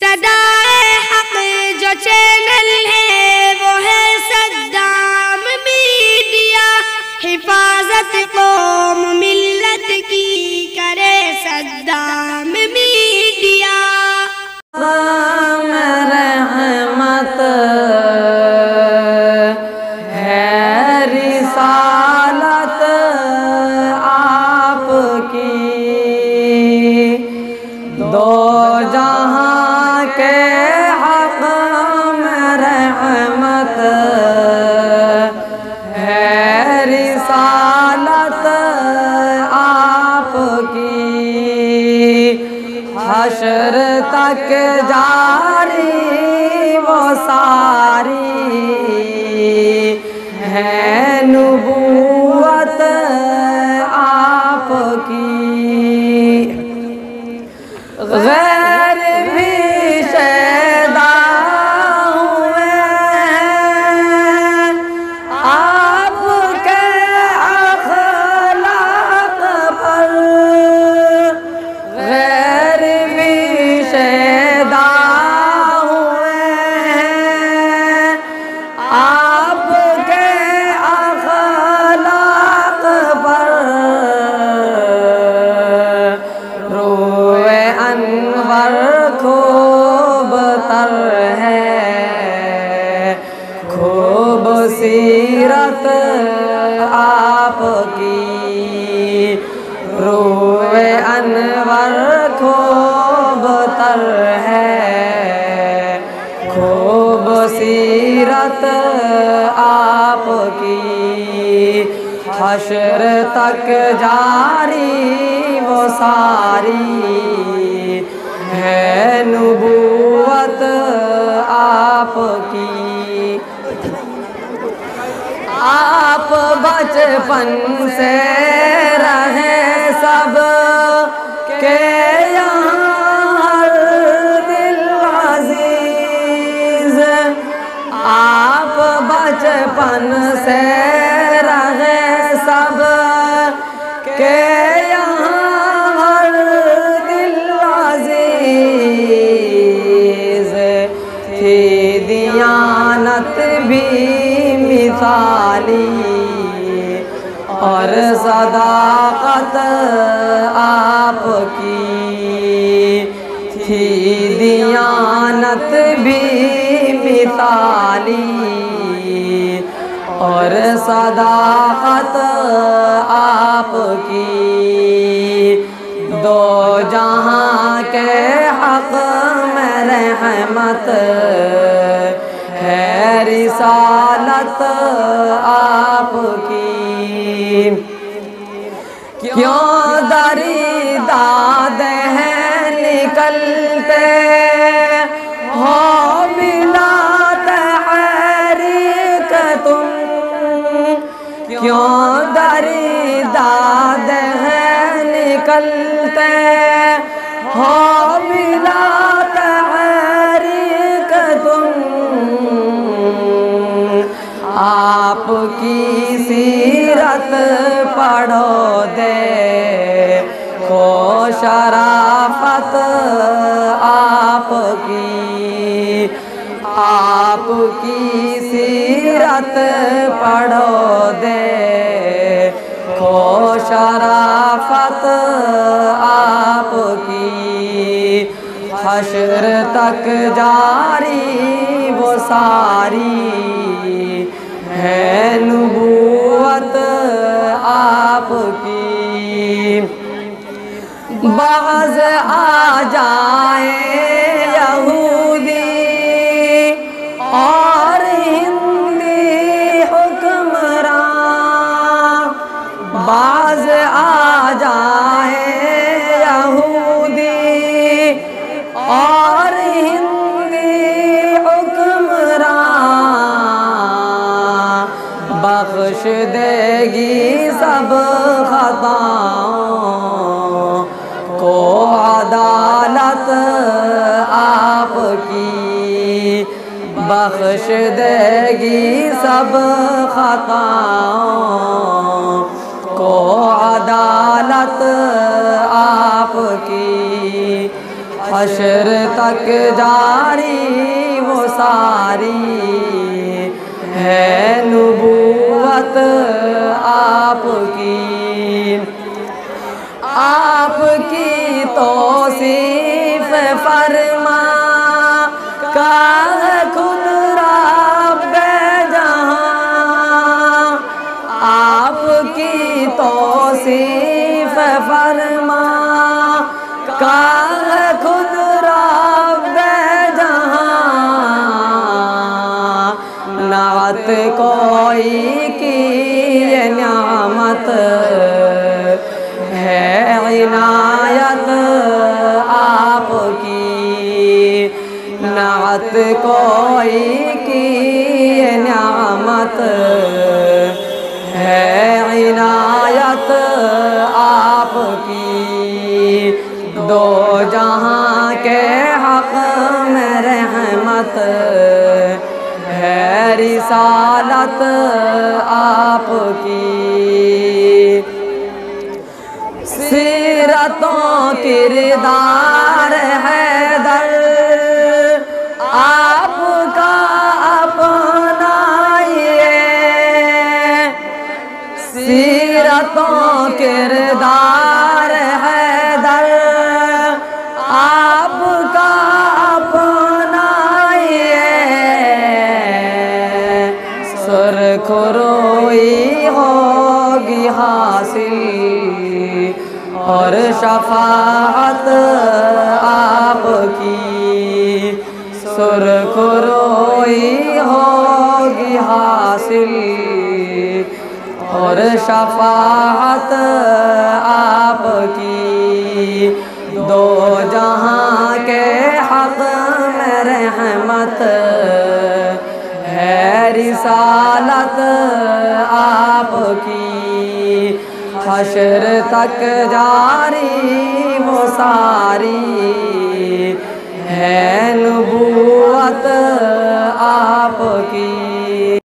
صدائے حق جو چینل ہے وہ ہے صدام میڈیا، حفاظت قوم ملت کی کرے صدام میڈیا۔ رحمت ہے رسالت آپ کی، دو جہاں کے حق میں رحمت ہے رسالت آپ کی، حشر تک جاری وہ ساری ہے نبوت آپ کی، غیر بھی شیدا ہوئے ہیں آپ کے اخلاق پر، غیر بھی شیدا ہوئے ہیں آپ کے اخلاق پر، روئے انور خوب تر ہے، خوب سیرت آپ کی، روئے انور خوب تر ہے، خوب سیرت آپ کی، حشر تک جاری وہ ساری ہے نبوت آپ کی۔ آپ بچپن سے رہے سب کے یہاں ہر دل عزیز، آپ بچپن سے رہے سب کے یہاں ہر دل عزیز، تھی دیانت بھی مثالی اور صداقت آپ کی، تھی دیانت بھی مثالی اور صداقت آپ کی، دو جہاں کے حق میں رحمت ہے رسالت آپ کی، کیوں دری داد ہے نکلتے ہو بلا تحریک تم، کیوں دری داد ہے نکلتے ہو بلا تحریک تم، آپ کی سیرت پڑھو دے کو شرافت آپ کی، آپ کی سیرت پڑھو دے کو شرافت آپ کی، حشر تک جاری وہ ساری ہے نبوت آپ کی، بعض آ جائیں یہودی اور ہندی حکمراں، بعض آ جائیں یہودی اور ہندی حکمراں، بخش دے گی سب خطاؤں کو عدالت آپ کی، بخش دے گی سب خطاؤں کو عدالت آپ کی، حشر تک جاری وہ ساری ہے نبوت آپ کی، آپ کی توصیف فرما کا خود رب جہاں، آپ کی توصیف فرما کا خود رب جہاں، نعت کوئی کی یہ نعمت ہے عنایت آپ کی، نعت کوئی کی یہ نعمت ہے عنایت آپ کی، دو جہاں کے حق میں رحمت ہے رسالت آپ کی، سیرتوں کردار حیدر آپ کا اپنائیے، سیرتوں کردار حیدر آپ کا اپنائیے، سرخ روئی ہوگی حاصل اور شفاعت آپ کی، سرخ روئی ہوگی حاصل اور شفاعت آپ کی، دو جہاں کے حق میں رحمت ہے رسالت آپ کی، حشر تک جاری وہ ساری ہے نبوت